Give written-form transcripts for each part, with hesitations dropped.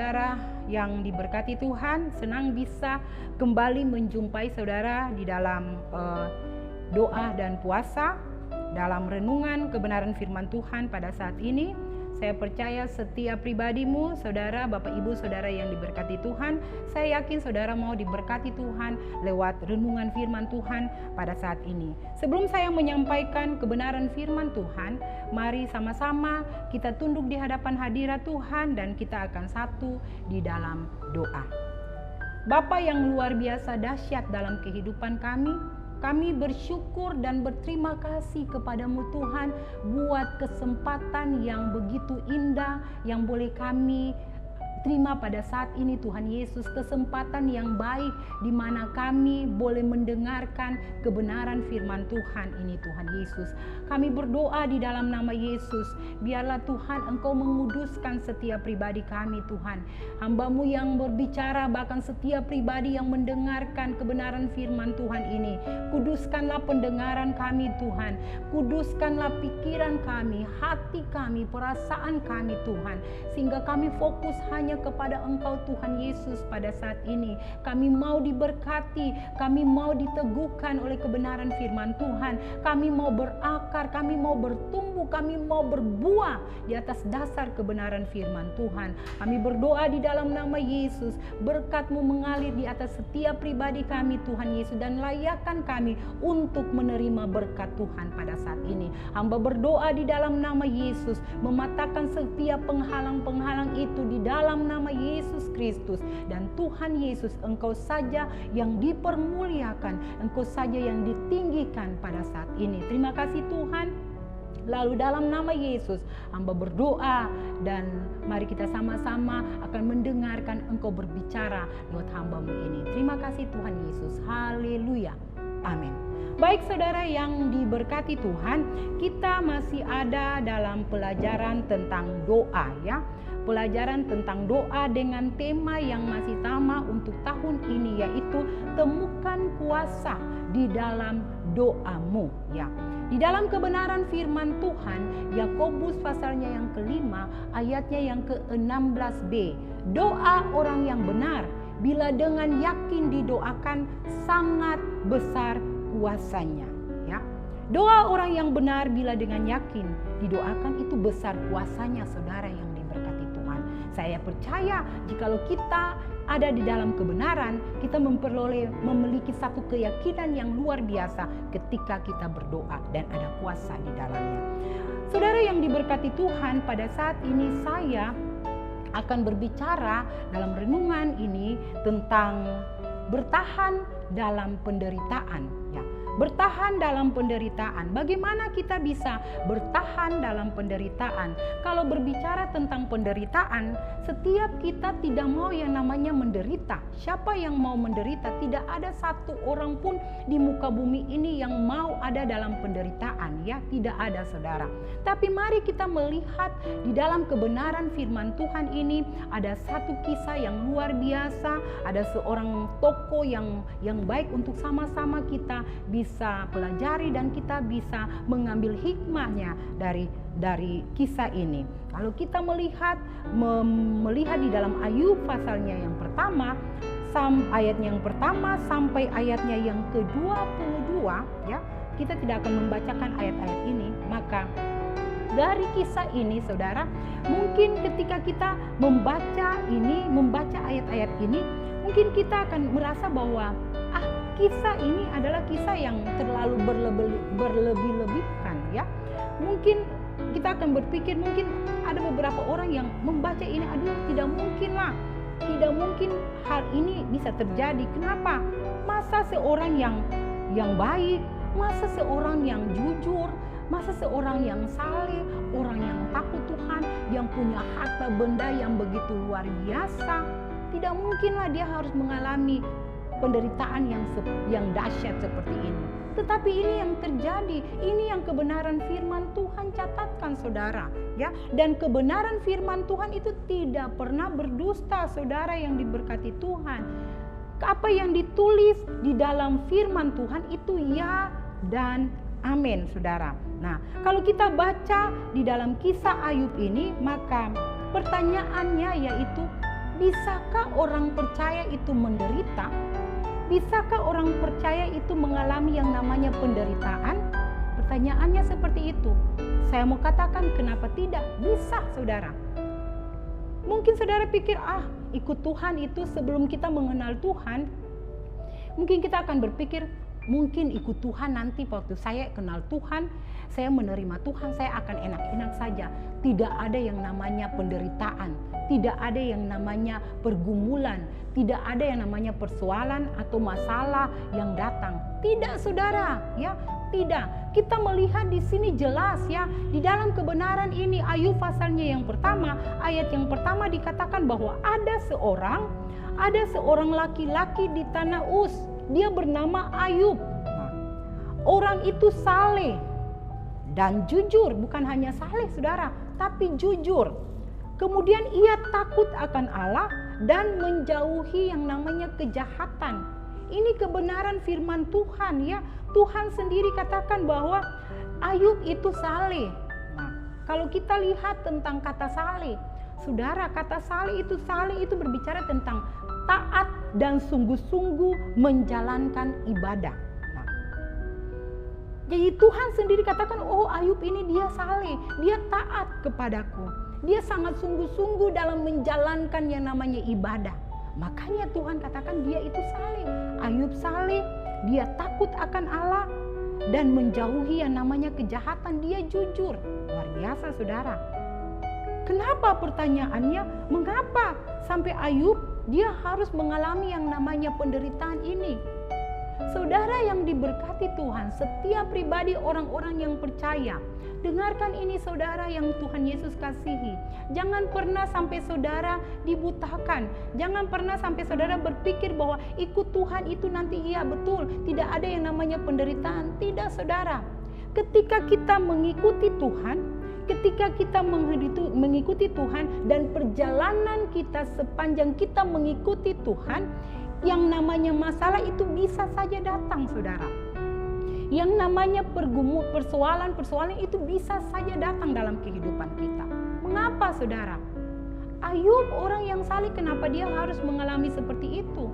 saudara yang diberkati Tuhan, senang bisa kembali menjumpai saudara di dalam doa dan puasa, dalam renungan kebenaran firman Tuhan pada saat ini. Saya percaya setiap pribadimu, saudara, Bapak Ibu, saudara yang diberkati Tuhan, saya yakin saudara mau diberkati Tuhan lewat renungan firman Tuhan pada saat ini. Sebelum saya menyampaikan kebenaran firman Tuhan, mari sama-sama kita tunduk di hadapan hadirat Tuhan dan kita akan satu di dalam doa. Bapa yang luar biasa dahsyat dalam kehidupan kami bersyukur dan berterima kasih kepadamu Tuhan buat kesempatan yang begitu indah yang boleh kami terima pada saat ini Tuhan Yesus, kesempatan yang baik di mana kami boleh mendengarkan kebenaran firman Tuhan ini Tuhan Yesus. Kami berdoa di dalam nama Yesus, biarlah Tuhan Engkau menguduskan setiap pribadi kami Tuhan. Hamba-Mu yang berbicara, bahkan setiap pribadi yang mendengarkan kebenaran firman Tuhan ini. Kuduskanlah pendengaran kami Tuhan, kuduskanlah pikiran kami, hati kami, perasaan kami Tuhan, sehingga kami fokus hanya kepada Engkau Tuhan Yesus pada saat ini. Kami mau diberkati, kami mau diteguhkan oleh kebenaran firman Tuhan, kami mau berakar, kami mau bertumbuh, kami mau berbuah di atas dasar kebenaran firman Tuhan. Kami berdoa di dalam nama Yesus, berkat-Mu mengalir di atas setiap pribadi kami Tuhan Yesus, dan layakkan kami untuk menerima berkat Tuhan pada saat ini. Hamba berdoa di dalam nama Yesus, mematahkan setiap penghalang-penghalang itu di dalam nama Yesus Kristus. Dan Tuhan Yesus, Engkau saja yang dipermuliakan, Engkau saja yang ditinggikan pada saat ini. Terima kasih Tuhan. Lalu dalam nama Yesus, hamba berdoa dan mari kita sama-sama akan mendengarkan Engkau berbicara lewat hamba-Mu ini. Terima kasih Tuhan Yesus. Haleluya. Amin. Baik saudara yang diberkati Tuhan, kita masih ada dalam pelajaran tentang doa ya. Pelajaran tentang doa dengan tema yang masih sama untuk tahun ini, yaitu temukan kuasa di dalam doamu ya. Di dalam kebenaran firman Tuhan, Yakobus pasalnya yang kelima, ayatnya yang ke-16b. Doa orang yang benar bila dengan yakin didoakan sangat besar kuasanya ya. Doa orang yang benar bila dengan yakin didoakan itu besar kuasanya saudara yang diberkati Tuhan. Saya percaya jikalau kita ada di dalam kebenaran, kita memiliki satu keyakinan yang luar biasa ketika kita berdoa dan ada kuasa di dalamnya. Saudara yang diberkati Tuhan, pada saat ini saya akan berbicara dalam renungan ini tentang bertahan dalam penderitaan ya. Bertahan dalam penderitaan. Bagaimana kita bisa bertahan dalam penderitaan? Kalau berbicara tentang penderitaan, setiap kita tidak mau yang namanya menderita. Siapa yang mau menderita? Tidak ada satu orang pun di muka bumi ini yang mau ada dalam penderitaan ya, tidak ada saudara. Tapi mari kita melihat di dalam kebenaran firman Tuhan ini ada satu kisah yang luar biasa, ada seorang tokoh yang baik untuk sama-sama kita bisa pelajari dan kita bisa mengambil hikmahnya dari kisah ini. Kalau kita melihat di dalam Ayub pasalnya yang pertama, ayatnya yang pertama sampai ayatnya yang ke-22 ya. Kita tidak akan membacakan ayat-ayat ini, maka dari kisah ini saudara, mungkin ketika kita membaca ayat-ayat ini, mungkin kita akan merasa bahwa kisah ini adalah kisah yang terlalu berlebih-lebihkan ya. Mungkin kita akan berpikir, mungkin ada beberapa orang yang membaca ini, aduh tidak mungkin lah, tidak mungkin hal ini bisa terjadi. Kenapa? Masa seorang yang baik, masa seorang yang jujur, masa seorang yang saleh, orang yang takut Tuhan, yang punya harta benda yang begitu luar biasa, tidak mungkinlah dia harus mengalami penderitaan yang dahsyat seperti ini. Tetapi ini yang terjadi, ini yang kebenaran firman Tuhan catatkan saudara ya. Dan kebenaran firman Tuhan itu tidak pernah berdusta saudara yang diberkati Tuhan. Apa yang ditulis di dalam firman Tuhan itu ya dan amin saudara. Nah, kalau kita baca di dalam kisah Ayub ini, maka pertanyaannya yaitu Bisakah orang percaya itu menderita? Bisakah orang percaya itu mengalami yang namanya penderitaan? Pertanyaannya seperti itu. Saya mau katakan kenapa tidak? Bisa, saudara. Mungkin saudara pikir, ikut Tuhan itu sebelum kita mengenal Tuhan, mungkin kita akan berpikir, mungkin ikut Tuhan nanti waktu saya kenal Tuhan, saya menerima Tuhan, saya akan enak-enak saja. Tidak ada yang namanya penderitaan, tidak ada yang namanya pergumulan, tidak ada yang namanya persoalan atau masalah yang datang. Tidak, saudara, ya, tidak. Kita melihat di sini jelas, ya, di dalam kebenaran ini Ayub pasalnya yang pertama, ayat yang pertama dikatakan bahwa ada seorang laki-laki di tanah Uz. Dia bernama Ayub. Orang itu saleh dan jujur, bukan hanya saleh, saudara, tapi jujur. Kemudian ia takut akan Allah dan menjauhi yang namanya kejahatan. Ini kebenaran firman Tuhan, ya. Tuhan sendiri katakan bahwa Ayub itu saleh. Kalau kita lihat tentang kata saleh, saudara, kata saleh itu berbicara tentang taat dan sungguh-sungguh menjalankan ibadah. Jadi Tuhan sendiri katakan, Ayub ini dia saleh, dia taat kepadaku. Dia sangat sungguh-sungguh dalam menjalankan yang namanya ibadah. Makanya Tuhan katakan dia itu saleh. Ayub saleh, dia takut akan Allah dan menjauhi yang namanya kejahatan. Dia jujur. Luar biasa, saudara. Kenapa pertanyaannya? Mengapa sampai Ayub dia harus mengalami yang namanya penderitaan ini? Saudara yang diberkati Tuhan, setiap pribadi orang-orang yang percaya, dengarkan ini saudara yang Tuhan Yesus kasihi. Jangan pernah sampai saudara dibutakan. Jangan pernah sampai saudara berpikir bahwa ikut Tuhan itu nanti iya betul, tidak ada yang namanya penderitaan. Tidak, saudara. Ketika kita mengikuti Tuhan, ketika kita mengikuti Tuhan dan perjalanan kita sepanjang kita mengikuti Tuhan, yang namanya masalah itu bisa saja datang, saudara. Yang namanya persoalan itu bisa saja datang dalam kehidupan kita. Mengapa, saudara? Ayub orang yang saleh, kenapa dia harus mengalami seperti itu?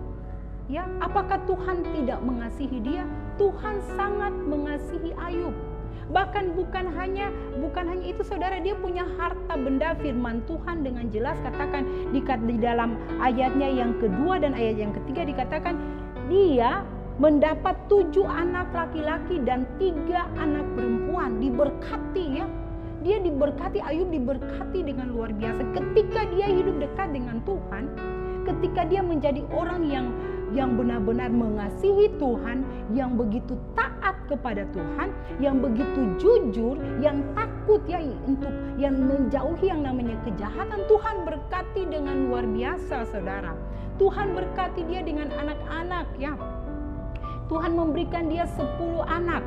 Ya, apakah Tuhan tidak mengasihi dia? Tuhan sangat mengasihi Ayub. Bahkan bukan hanya itu, saudara, dia punya harta benda. Firman Tuhan dengan jelas katakan di dalam ayatnya yang kedua dan ayat yang ketiga dikatakan dia mendapat 7 anak laki-laki dan 3 anak perempuan. Diberkati, ya. Dia diberkati, Ayub diberkati dengan luar biasa. Ketika dia hidup dekat dengan Tuhan, ketika dia menjadi orang yang benar-benar mengasihi Tuhan, yang begitu taat kepada Tuhan, yang begitu jujur, yang takut, ya, untuk yang menjauhi yang namanya kejahatan, Tuhan berkati dengan luar biasa, saudara. Tuhan berkati dia dengan anak-anak, ya. Tuhan memberikan dia 10 anak.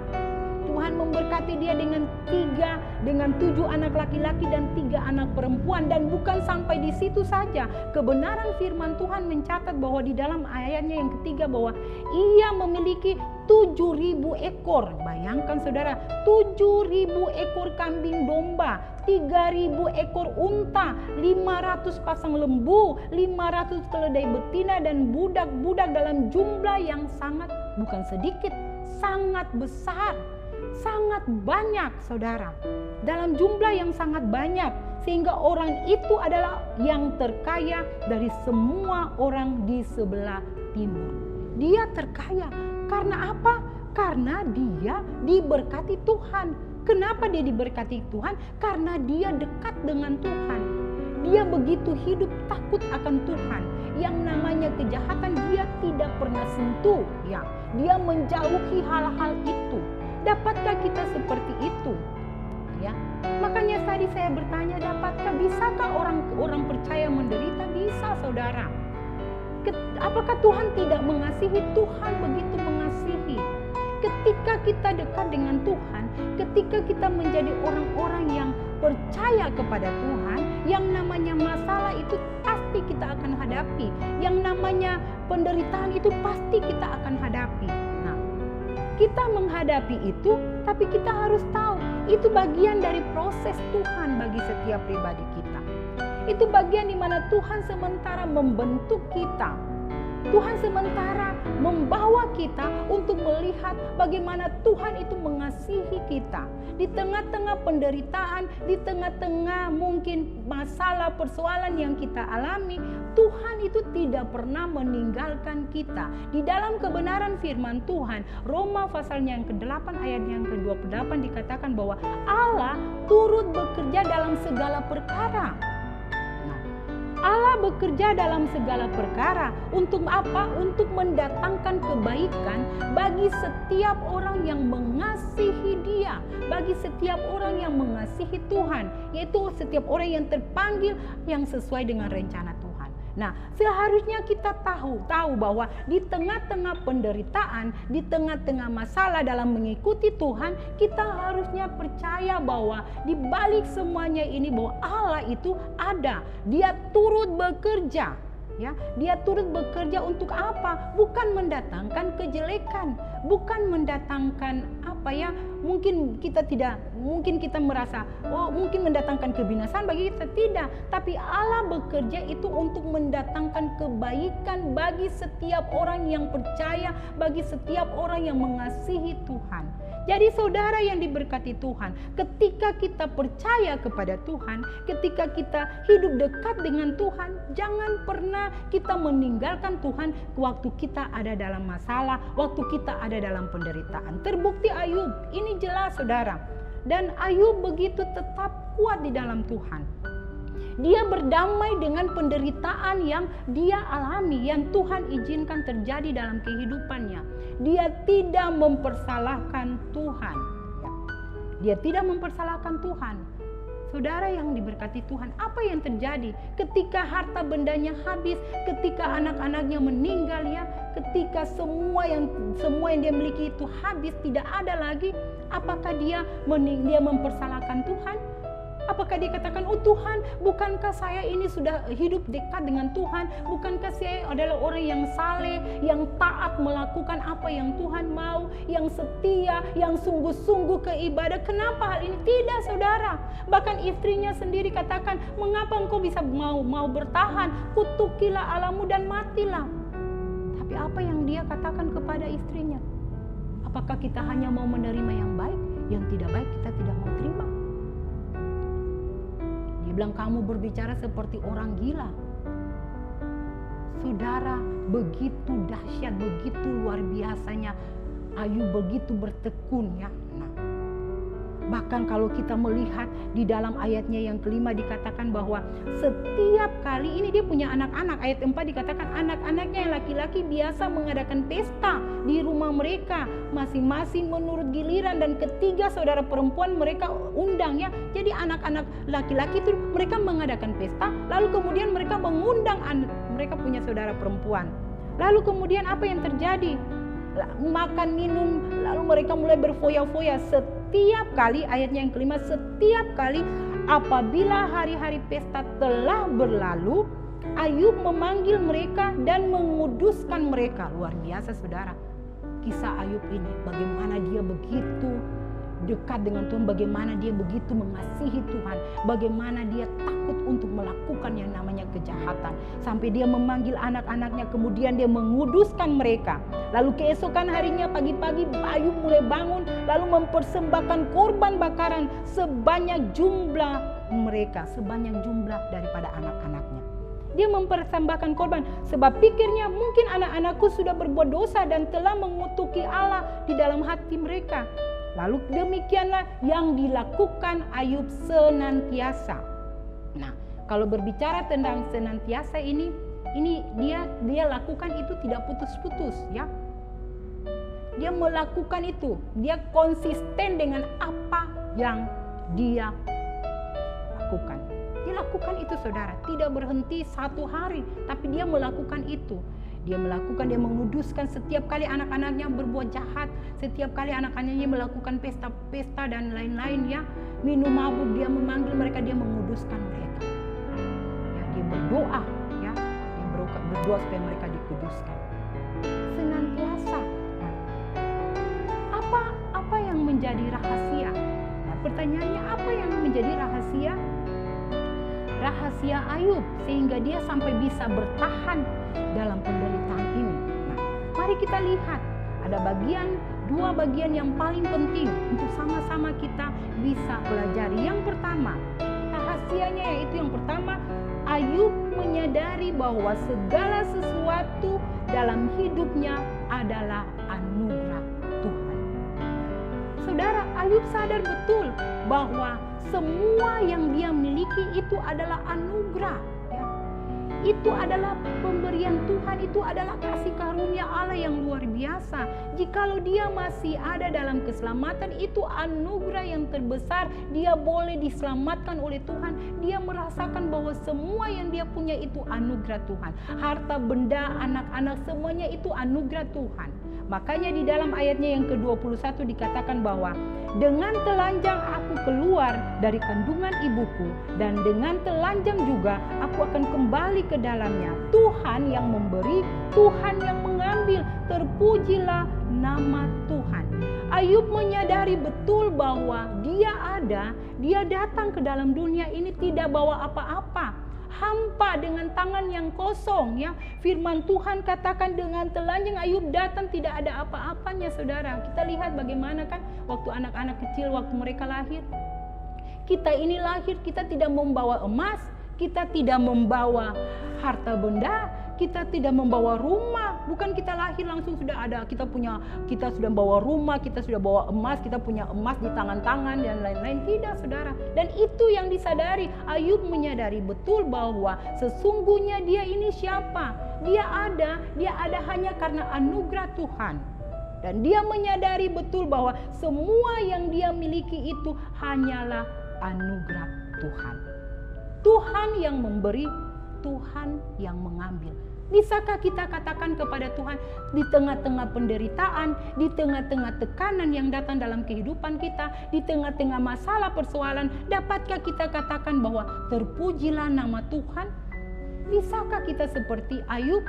Tuhan memberkati dia dengan 7 anak laki-laki dan 3 anak perempuan. Dan bukan sampai di situ saja. Kebenaran firman Tuhan mencatat bahwa di dalam ayatnya yang ketiga bahwa ia memiliki 7.000 ekor. Bayangkan, saudara, 7.000 ekor kambing domba, 3.000 ekor unta, 500 pasang lembu, 500 keledai betina, dan budak-budak dalam jumlah yang sangat, bukan sedikit, sangat besar. Sangat banyak, saudara. Dalam jumlah yang sangat banyak. Sehingga orang itu adalah yang terkaya dari semua orang di sebelah timur. Dia terkaya. Karena apa? Karena dia diberkati Tuhan. Kenapa dia diberkati Tuhan? Karena dia dekat dengan Tuhan. Dia begitu hidup takut akan Tuhan. Yang namanya kejahatan dia tidak pernah sentuh. Ya, dia menjauhi hal-hal itu. Dapatkah kita seperti itu? Ya, makanya tadi saya bertanya, bisakah orang percaya menderita? Bisa, saudara. Apakah Tuhan tidak mengasihi? Tuhan begitu mengasihi. Ketika kita dekat dengan Tuhan, ketika kita menjadi orang-orang yang percaya kepada Tuhan, yang namanya masalah itu pasti kita akan hadapi. Yang namanya penderitaan itu pasti kita akan hadapi. Kita menghadapi itu, tapi kita harus tahu itu bagian dari proses Tuhan bagi setiap pribadi kita. Itu bagian di mana Tuhan sementara membentuk kita. Tuhan sementara membawa kita untuk melihat bagaimana Tuhan itu mengasihi kita. Di tengah-tengah penderitaan, di tengah-tengah mungkin masalah persoalan yang kita alami, Tuhan itu tidak pernah meninggalkan kita. Di dalam kebenaran firman Tuhan, Roma pasalnya yang ke-8 ayat yang ke-28 dikatakan bahwa Allah turut bekerja dalam segala perkara. Allah bekerja dalam segala perkara untuk apa? Untuk mendatangkan kebaikan bagi setiap orang yang mengasihi Dia, bagi setiap orang yang mengasihi Tuhan, yaitu setiap orang yang terpanggil yang sesuai dengan rencana Tuhan. Nah, seharusnya kita tahu bahwa di tengah-tengah penderitaan, di tengah-tengah masalah dalam mengikuti Tuhan, kita harusnya percaya bahwa di balik semuanya ini bahwa Allah itu ada. Dia turut bekerja. Ya, dia turut bekerja untuk apa? Bukan mendatangkan kejelekan, bukan mendatangkan apa ya? Mungkin kita merasa, oh mungkin mendatangkan kebinasaan bagi kita, tidak. Tapi Allah bekerja itu untuk mendatangkan kebaikan bagi setiap orang yang percaya, bagi setiap orang yang mengasihi Tuhan. Jadi saudara yang diberkati Tuhan, ketika kita percaya kepada Tuhan, ketika kita hidup dekat dengan Tuhan, jangan pernah kita meninggalkan Tuhan waktu kita ada dalam masalah, waktu kita ada dalam penderitaan. Terbukti Ayub, ini jelas saudara. Dan Ayub begitu tetap kuat di dalam Tuhan. Dia berdamai dengan penderitaan yang dia alami, yang Tuhan izinkan terjadi dalam kehidupannya. Dia tidak mempersalahkan Tuhan. Dia tidak mempersalahkan Tuhan. Saudara yang diberkati Tuhan, apa yang terjadi ketika harta bendanya habis, ketika anak-anaknya meninggal ya, ketika semua yang dia miliki itu habis, tidak ada lagi, apakah dia mempersalahkan Tuhan? Apakah dia katakan, oh Tuhan, bukankah saya ini sudah hidup dekat dengan Tuhan? Bukankah saya adalah orang yang saleh, yang taat melakukan apa yang Tuhan mau, yang setia, yang sungguh-sungguh ke ibadah? Kenapa hal ini? Tidak saudara. Bahkan istrinya sendiri katakan, mengapa engkau bisa mau bertahan? Kutukilah Allahmu dan matilah. Tapi apa yang dia katakan kepada istrinya? Apakah kita hanya mau menerima yang baik? Yang tidak baik kita tidak mau terima. Bilang kamu berbicara seperti orang gila. Saudara, begitu dahsyat, begitu luar biasanya Ayub begitu bertekun ya. Nah, bahkan kalau kita melihat di dalam ayatnya yang kelima dikatakan bahwa setiap kali ini dia punya anak-anak. Ayat 4 dikatakan anak-anaknya yang laki-laki biasa mengadakan pesta di rumah mereka, masing-masing menurut giliran, dan ketiga saudara perempuan mereka undang ya. Jadi anak-anak laki-laki itu mereka mengadakan pesta, lalu kemudian mereka mengundang mereka punya saudara perempuan. Lalu kemudian apa yang terjadi? Makan minum, lalu mereka mulai berfoya-foya. Setiap kali, ayatnya yang kelima, setiap kali apabila hari-hari pesta telah berlalu, Ayub memanggil mereka dan menguduskan mereka. Luar biasa saudara, kisah Ayub ini, bagaimana dia begitu dekat dengan Tuhan, bagaimana dia begitu mengasihi Tuhan, bagaimana dia takut untuk melakukan yang namanya kejahatan, sampai dia memanggil anak-anaknya, kemudian dia menguduskan mereka. Lalu keesokan harinya pagi-pagi Ayub mulai bangun, lalu mempersembahkan korban bakaran sebanyak jumlah mereka, sebanyak jumlah daripada anak-anaknya. Dia mempersembahkan korban sebab pikirnya mungkin anak-anakku sudah berbuat dosa dan telah mengutuki Allah di dalam hati mereka. Lalu demikianlah yang dilakukan Ayub senantiasa. Nah, kalau berbicara tentang senantiasa ini dia lakukan itu tidak putus-putus ya. Dia melakukan itu, dia konsisten dengan apa yang dia lakukan. Dia lakukan itu saudara, tidak berhenti satu hari, tapi dia melakukan itu. Dia menguduskan setiap kali anak-anaknya berbuat jahat, setiap kali anak-anaknya melakukan pesta-pesta dan lain-lain ya, minum mabuk, dia memanggil mereka, dia menguduskan mereka. Ya, dia berdoa ya, dia berdoa supaya mereka dikuduskan. Senantiasa. Nah, apa yang menjadi rahasia? Nah, pertanyaannya apa yang menjadi rahasia? rahasia Ayub sehingga dia sampai bisa bertahan dalam penderitaan ini. Nah, mari kita lihat ada dua bagian yang paling penting untuk sama-sama kita bisa pelajari. Yang pertama, rahasianya yaitu yang pertama, Ayub menyadari bahwa segala sesuatu dalam hidupnya adalah anugerah Tuhan. Saudara, Ayub sadar betul bahwa semua yang dia miliki itu adalah anugerah. Itu adalah pemberian Tuhan, itu adalah kasih karunia Allah yang luar biasa. Jikalau dia masih ada dalam keselamatan, itu anugerah yang terbesar. Dia boleh diselamatkan oleh Tuhan. Dia merasakan bahwa semua yang dia punya itu anugerah Tuhan. Harta, benda, anak-anak, semuanya itu anugerah Tuhan. Makanya di dalam ayatnya yang ke-21 dikatakan bahwa dengan telanjang aku keluar dari kandungan ibuku, dan dengan telanjang juga aku akan kembali ke dalamnya. Tuhan yang memberi, Tuhan yang mengambil, terpujilah nama Tuhan. Ayub menyadari betul bahwa dia datang ke dalam dunia ini tidak bawa apa-apa. Hampa dengan tangan yang kosong, ya. Firman Tuhan katakan dengan telanjang Ayub datang tidak ada apa-apanya, saudara. Kita lihat bagaimana kan waktu anak-anak kecil, waktu mereka lahir. Kita ini lahir, kita tidak membawa emas, kita tidak membawa harta benda, kita tidak membawa rumah. Bukan kita lahir langsung sudah ada, kita sudah bawa rumah, kita sudah bawa emas, kita punya emas di tangan-tangan dan lain-lain. Tidak, saudara. Dan itu yang disadari. Ayub menyadari betul bahwa sesungguhnya dia ini siapa? Dia ada hanya karena anugerah Tuhan. Dan dia menyadari betul bahwa semua yang dia miliki itu hanyalah anugerah Tuhan. Tuhan yang memberi, Tuhan yang mengambil. Bisakah kita katakan kepada Tuhan di tengah-tengah penderitaan, di tengah-tengah tekanan yang datang dalam kehidupan kita, di tengah-tengah masalah persoalan, dapatkah kita katakan bahwa terpujilah nama Tuhan? Bisakah kita seperti Ayub?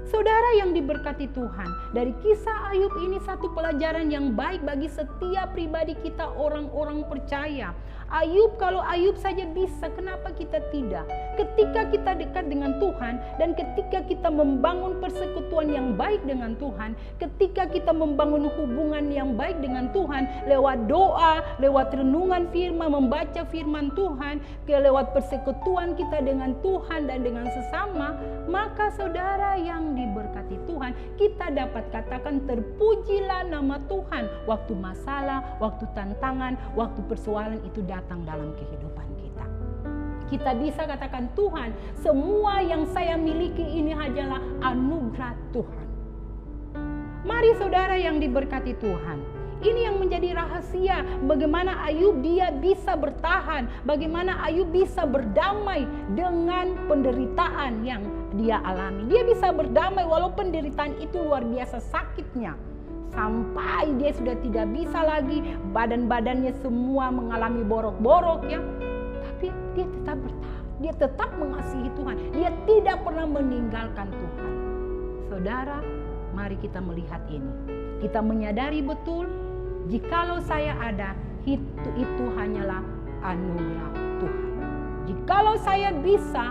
Saudara yang diberkati Tuhan, dari kisah Ayub ini satu pelajaran yang baik bagi setiap pribadi kita, orang-orang percaya. Kalau Ayub saja bisa, kenapa kita tidak? Ketika kita dekat dengan Tuhan dan ketika kita membangun persekutuan yang baik dengan Tuhan, ketika kita membangun hubungan yang baik dengan Tuhan lewat doa, lewat renungan firman, membaca firman Tuhan, lewat persekutuan kita dengan Tuhan dan dengan sesama, maka saudara yang diberkati Tuhan, kita dapat katakan terpujilah nama Tuhan. Waktu masalah, waktu tantangan, waktu persoalan itu datang dalam kehidupan kita. Kita bisa katakan, Tuhan, semua yang saya miliki ini hanyalah anugerah Tuhan. Mari saudara yang diberkati Tuhan, ini yang menjadi rahasia bagaimana Ayub dia bisa bertahan, bagaimana Ayub bisa berdamai dengan penderitaan yang dia alami. Dia bisa berdamai walaupun penderitaan itu luar biasa sakitnya. Sampai dia sudah tidak bisa lagi, badan-badannya semua mengalami borok-borok, ya. Tapi dia tetap bertahan, dia tetap mengasihi Tuhan, dia tidak pernah meninggalkan Tuhan. Saudara, mari kita melihat ini. Kita menyadari betul, jikalau saya ada, itu hanyalah anugerah Tuhan. Jikalau saya bisa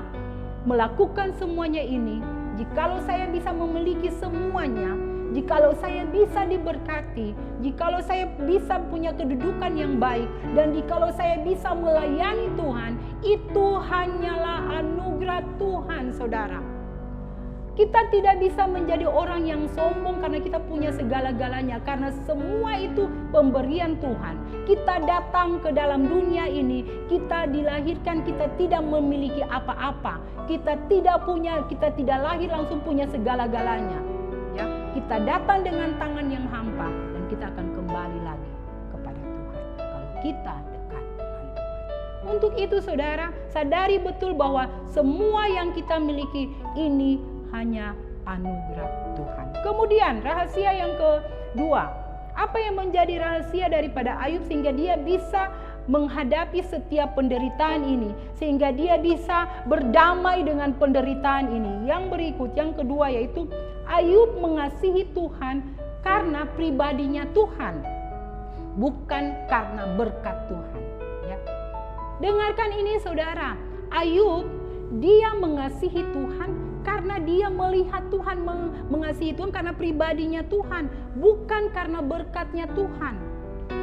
melakukan semuanya ini, jikalau saya bisa memiliki semuanya, jikalau saya bisa diberkati, jikalau saya bisa punya kedudukan yang baik, dan jikalau saya bisa melayani Tuhan, itu hanyalah anugerah Tuhan, saudara. Kita tidak bisa menjadi orang yang sombong karena kita punya segala-galanya, karena semua itu pemberian Tuhan. Kita datang ke dalam dunia ini, kita dilahirkan, kita tidak memiliki apa-apa. Kita tidak lahir langsung punya segala-galanya. Ya, kita datang dengan tangan yang hampa dan kita akan kembali lagi kepada Tuhan kalau kita dekat dengan Tuhan. Untuk itu saudara, sadari betul bahwa semua yang kita miliki ini hanya anugerah Tuhan. Kemudian rahasia yang kedua, apa yang menjadi rahasia daripada Ayub sehingga dia bisa menghadapi setiap penderitaan ini, sehingga dia bisa berdamai dengan penderitaan ini? Yang berikut, yang kedua, yaitu Ayub mengasihi Tuhan karena pribadinya Tuhan, bukan karena berkat Tuhan. Ya. Dengarkan ini saudara, Ayub, dia mengasihi Tuhan karena dia melihat Tuhan, mengasihi Tuhan karena pribadinya Tuhan, bukan karena berkatnya Tuhan.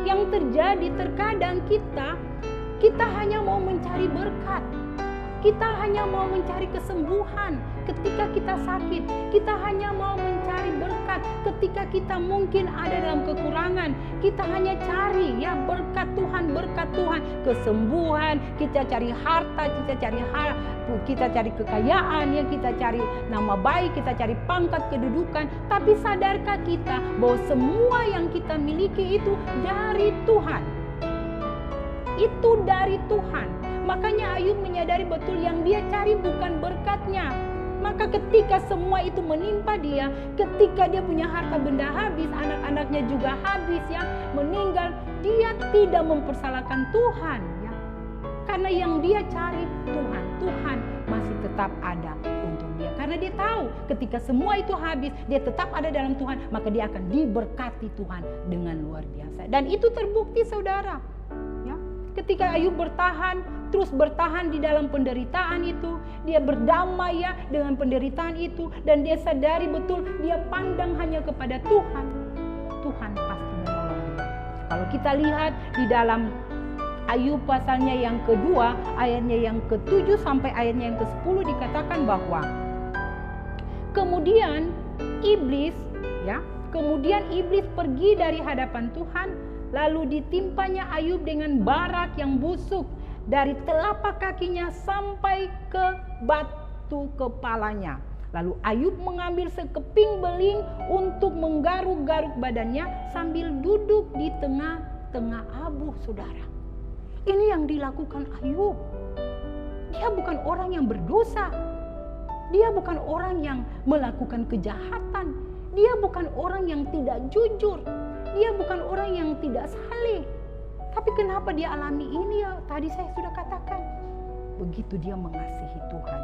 Yang terjadi terkadang kita hanya mau mencari berkat. Kita hanya mau mencari kesembuhan ketika kita sakit. Kita hanya mau mencari berkat ketika kita mungkin ada dalam kekurangan. Kita hanya cari ya berkat Tuhan, kesembuhan. Kita cari harta, kita cari kekayaan, ya kita cari nama baik, kita cari pangkat, kedudukan. Tapi sadarkah kita bahwa semua yang kita miliki itu dari Tuhan? Itu dari Tuhan. Makanya Ayub menyadari betul yang dia cari bukan berkatnya. Maka ketika semua itu menimpa dia, ketika dia punya harta benda habis, anak-anaknya juga habis ya, meninggal, dia tidak mempersalahkan Tuhan ya. Karena yang dia cari Tuhan masih tetap ada untuk dia. Karena dia tahu ketika semua itu habis, dia tetap ada dalam Tuhan, maka dia akan diberkati Tuhan dengan luar biasa. Dan itu terbukti saudara. Ketika Ayub terus bertahan di dalam penderitaan itu, dia berdamai ya dengan penderitaan itu, dan dia sadari betul dia pandang hanya kepada Tuhan. Tuhan pasti menolong dia. Kalau kita lihat di dalam Ayub pasalnya yang kedua, ayatnya yang ke-7 sampai ayatnya yang ke-10 dikatakan bahwa kemudian iblis pergi dari hadapan Tuhan. Lalu ditimpanya Ayub dengan barak yang busuk dari telapak kakinya sampai ke batu kepalanya. Lalu Ayub mengambil sekeping beling untuk menggaruk-garuk badannya sambil duduk di tengah-tengah abu, saudara. Ini yang dilakukan Ayub. Dia bukan orang yang berdosa. Dia bukan orang yang melakukan kejahatan. Dia bukan orang yang tidak jujur. Dia bukan orang yang tidak saleh. Tapi kenapa dia alami ini ya? Tadi saya sudah katakan. Begitu dia mengasihi Tuhan.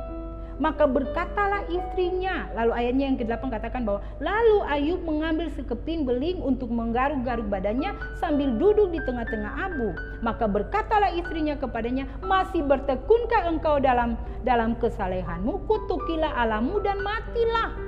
Maka berkatalah istrinya. Lalu ayatnya yang ke-8 katakan bahwa lalu Ayub mengambil sekeping beling untuk menggaruk-garuk badannya sambil duduk di tengah-tengah abu. Maka berkatalah istrinya kepadanya, masih bertekunkah engkau dalam kesalehanmu? Kutukilah Allahmu dan matilah.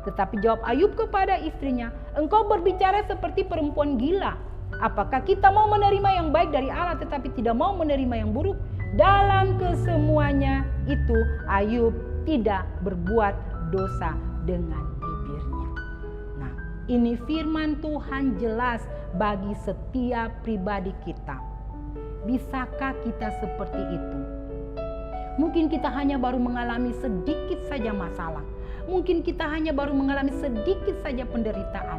Tetapi jawab Ayub kepada istrinya, engkau berbicara seperti perempuan gila. Apakah kita mau menerima yang baik dari Allah tetapi tidak mau menerima yang buruk? Dalam kesemuanya itu Ayub tidak berbuat dosa dengan bibirnya. Nah, ini firman Tuhan jelas bagi setiap pribadi kita. Bisakah kita seperti itu? Mungkin kita hanya baru mengalami sedikit saja masalah. Mungkin kita hanya baru mengalami sedikit saja penderitaan.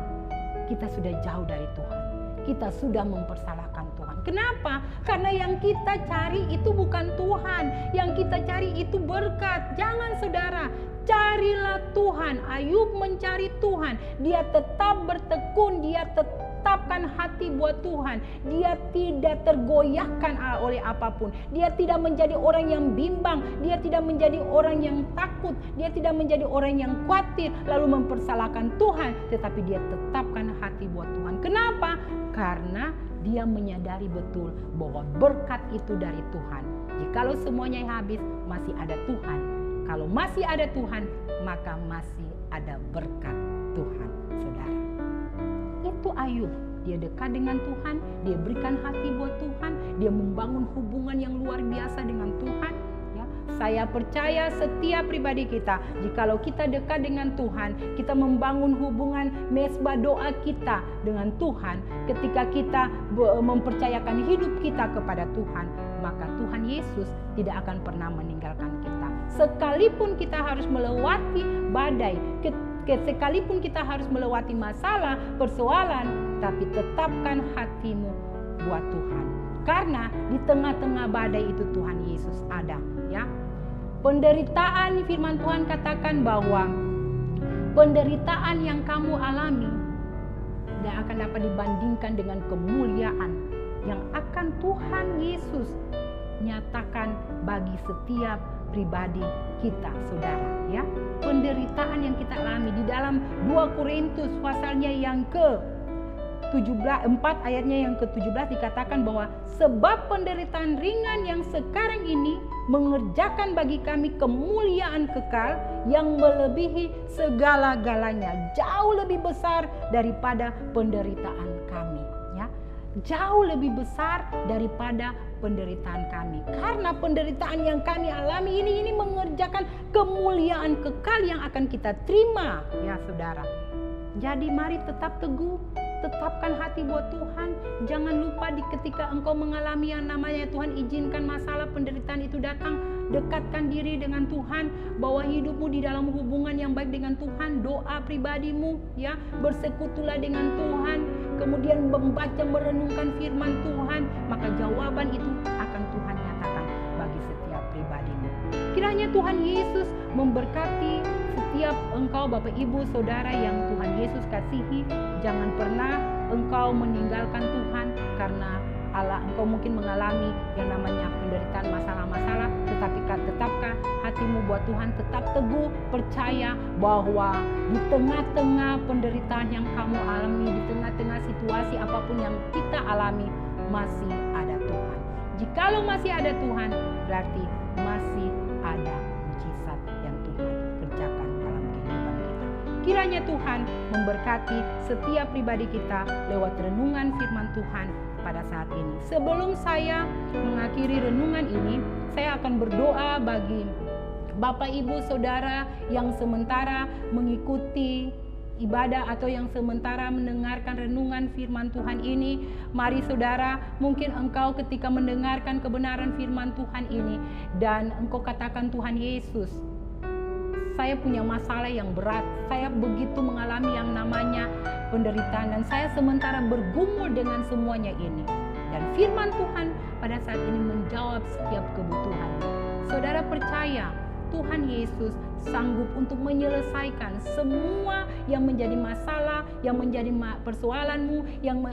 Kita sudah jauh dari Tuhan. Kita sudah mempersalahkan Tuhan. Kenapa? Karena yang kita cari itu bukan Tuhan. Yang kita cari itu berkat. Jangan saudara, carilah Tuhan. Ayub mencari Tuhan. Dia tetap bertekun, dia tetapkan hati buat Tuhan. Dia tidak tergoyahkan oleh apapun. Dia tidak menjadi orang yang bimbang. Dia tidak menjadi orang yang takut. Dia tidak menjadi orang yang khawatir lalu mempersalahkan Tuhan. Tetapi dia tetapkan hati buat Tuhan. Kenapa? Karena dia menyadari betul bahwa berkat itu dari Tuhan. Jikalau semuanya habis, masih ada Tuhan. Kalau masih ada Tuhan, maka masih ada berkat Tuhan, saudara. Itu Ayub. Dia dekat dengan Tuhan, dia berikan hati buat Tuhan, dia membangun hubungan yang luar biasa dengan Tuhan. Ya, saya percaya setiap pribadi kita, jikalau kita dekat dengan Tuhan, kita membangun hubungan mesbah doa kita dengan Tuhan, ketika kita mempercayakan hidup kita kepada Tuhan, maka Tuhan Yesus tidak akan pernah meninggalkan kita. Sekalipun kita harus melewati badai, sekalipun kita harus melewati masalah, persoalan, tapi tetapkan hatimu buat Tuhan. Karena di tengah-tengah badai itu Tuhan Yesus ada, ya. Penderitaan, firman Tuhan katakan bahwa penderitaan yang kamu alami tidak akan dapat dibandingkan dengan kemuliaan yang akan Tuhan Yesus nyatakan bagi setiap pribadi kita, saudara, ya. Penderitaan yang kita alami di dalam 2 Korintus pasalnya yang 4 ayatnya yang ke-17 dikatakan bahwa sebab penderitaan ringan yang sekarang ini mengerjakan bagi kami kemuliaan kekal yang melebihi segala-galanya, jauh lebih besar daripada penderitaan kami, ya. Jauh lebih besar daripada penderitaan kami. Karena penderitaan yang kami alami ini mengerjakan kemuliaan kekal yang akan kita terima, ya saudara. Jadi mari tetap teguh, tetapkan hati buat Tuhan. Jangan lupa ketika engkau mengalami yang namanya Tuhan izinkan masalah penderitaan itu datang, dekatkan diri dengan Tuhan, bawa hidupmu di dalam hubungan yang baik dengan Tuhan, doa pribadimu, ya, bersekutulah dengan Tuhan, kemudian membaca merenungkan firman Tuhan, maka jawaban itu akan Tuhan nyatakan bagi setiap pribadimu. Kiranya Tuhan Yesus memberkati setiap engkau Bapak Ibu Saudara yang Tuhan Yesus kasihi. Jangan pernah engkau meninggalkan Tuhan karena Allah engkau mungkin mengalami yang namanya penderitaan masalah-masalah, tetapi tetapkah hatimu buat Tuhan, tetap teguh, percaya bahwa di tengah-tengah penderitaan yang kamu alami, di tengah-tengah situasi apapun yang kita alami, masih ada Tuhan. Jikalau masih ada Tuhan, berarti masih ada mujizat yang Tuhan kerjakan dalam kehidupan kita. Kiranya Tuhan memberkati setiap pribadi kita lewat renungan firman Tuhan pada saat ini. Sebelum saya mengakhiri renungan ini, saya akan berdoa bagi Bapak Ibu Saudara yang sementara mengikuti ibadah atau yang sementara mendengarkan renungan firman Tuhan ini. Mari saudara, mungkin engkau ketika mendengarkan kebenaran firman Tuhan ini dan engkau katakan, Tuhan Yesus, saya punya masalah yang berat, saya begitu mengalami yang namanya penderitaan dan saya sementara bergumul dengan semuanya ini. Dan firman Tuhan pada saat ini menjawab setiap kebutuhan. Saudara percaya Tuhan Yesus sanggup untuk menyelesaikan semua yang menjadi masalah, yang menjadi persoalanmu, yang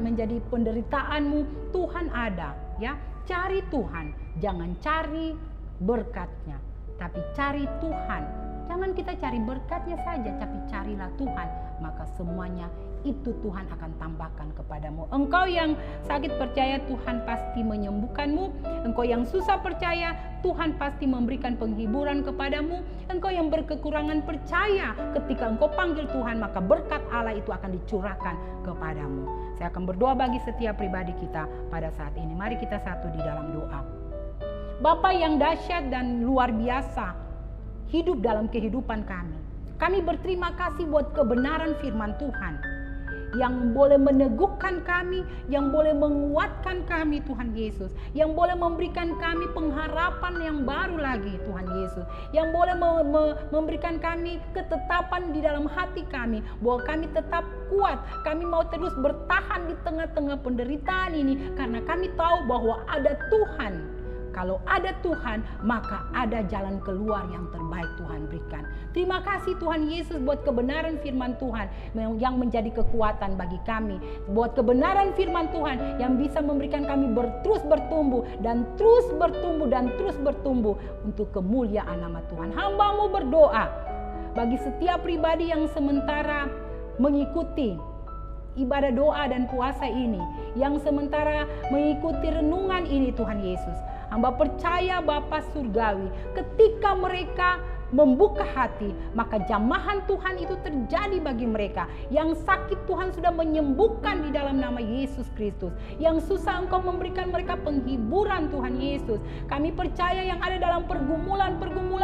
menjadi penderitaanmu. Tuhan ada, ya. Cari Tuhan, jangan cari berkatnya, tapi cari Tuhan. Jangan kita cari berkatnya saja, tapi carilah Tuhan, maka semuanya itu Tuhan akan tambahkan kepadamu. Engkau yang sakit percaya Tuhan pasti menyembuhkanmu. Engkau yang susah percaya Tuhan pasti memberikan penghiburan kepadamu. Engkau yang berkekurangan percaya ketika engkau panggil Tuhan, maka berkat Allah itu akan dicurahkan kepadamu. Saya akan berdoa bagi setiap pribadi kita pada saat ini. Mari kita satu di dalam doa. Bapa yang dahsyat dan luar biasa hidup dalam kehidupan kami. Kami berterima kasih buat kebenaran firman Tuhan yang boleh meneguhkan kami, yang boleh menguatkan kami Tuhan Yesus, yang boleh memberikan kami pengharapan yang baru lagi Tuhan Yesus, yang boleh memberikan kami ketetapan di dalam hati kami bahwa kami tetap kuat, kami mau terus bertahan di tengah-tengah penderitaan ini karena kami tahu bahwa ada Tuhan. Kalau ada Tuhan, maka ada jalan keluar yang terbaik Tuhan berikan. Terima kasih Tuhan Yesus buat kebenaran firman Tuhan yang menjadi kekuatan bagi kami. Buat kebenaran firman Tuhan yang bisa memberikan kami terus bertumbuh dan terus bertumbuh dan terus bertumbuh untuk kemuliaan nama Tuhan. Hamba-Mu berdoa bagi setiap pribadi yang sementara mengikuti ibadah doa dan puasa ini, yang sementara mengikuti renungan ini Tuhan Yesus. Hamba percaya Bapa Surgawi, ketika mereka membuka hati, maka jamahan Tuhan itu terjadi bagi mereka. Yang sakit Tuhan sudah menyembuhkan di dalam nama Yesus Kristus. Yang susah Engkau memberikan mereka penghiburan Tuhan Yesus. Kami percaya yang ada dalam pergumulan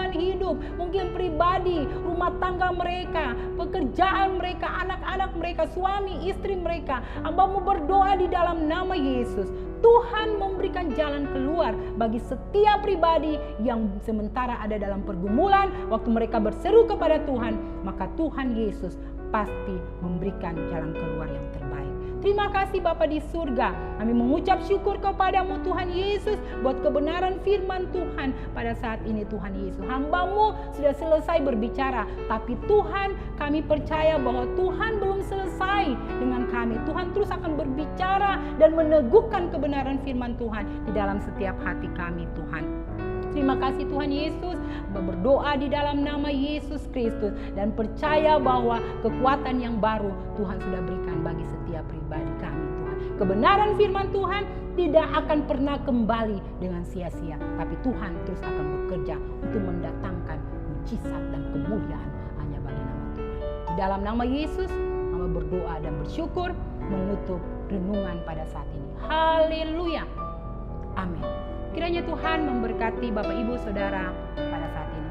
hidup, mungkin pribadi, rumah tangga mereka, pekerjaan mereka, anak-anak mereka, suami, istri mereka. Hamba-Mu berdoa di dalam nama Yesus. Tuhan memberikan jalan keluar bagi setiap pribadi yang sementara ada dalam pergumulan. Waktu mereka berseru kepada Tuhan, maka Tuhan Yesus pasti memberikan jalan keluar yang terbaik. Terima kasih Bapa di surga. Kami mengucap syukur kepadamu Tuhan Yesus buat kebenaran firman Tuhan pada saat ini Tuhan Yesus. Hamba-Mu sudah selesai berbicara, tapi Tuhan, kami percaya bahwa Tuhan belum selesai dengan kami. Tuhan terus akan berbicara dan meneguhkan kebenaran firman Tuhan di dalam setiap hati kami Tuhan. Terima kasih Tuhan Yesus. Hamba berdoa di dalam nama Yesus Kristus dan percaya bahwa kekuatan yang baru Tuhan sudah berikan bagi setiap pribadi kami Tuhan. Kebenaran firman Tuhan tidak akan pernah kembali dengan sia-sia, tapi Tuhan terus akan bekerja untuk mendatangkan mujizat dan kemuliaan hanya bagi nama Tuhan. Di dalam nama Yesus, hamba berdoa dan bersyukur menutup renungan pada saat ini. Haleluya. Amin. Kiranya Tuhan memberkati Bapak Ibu Saudara pada saat ini.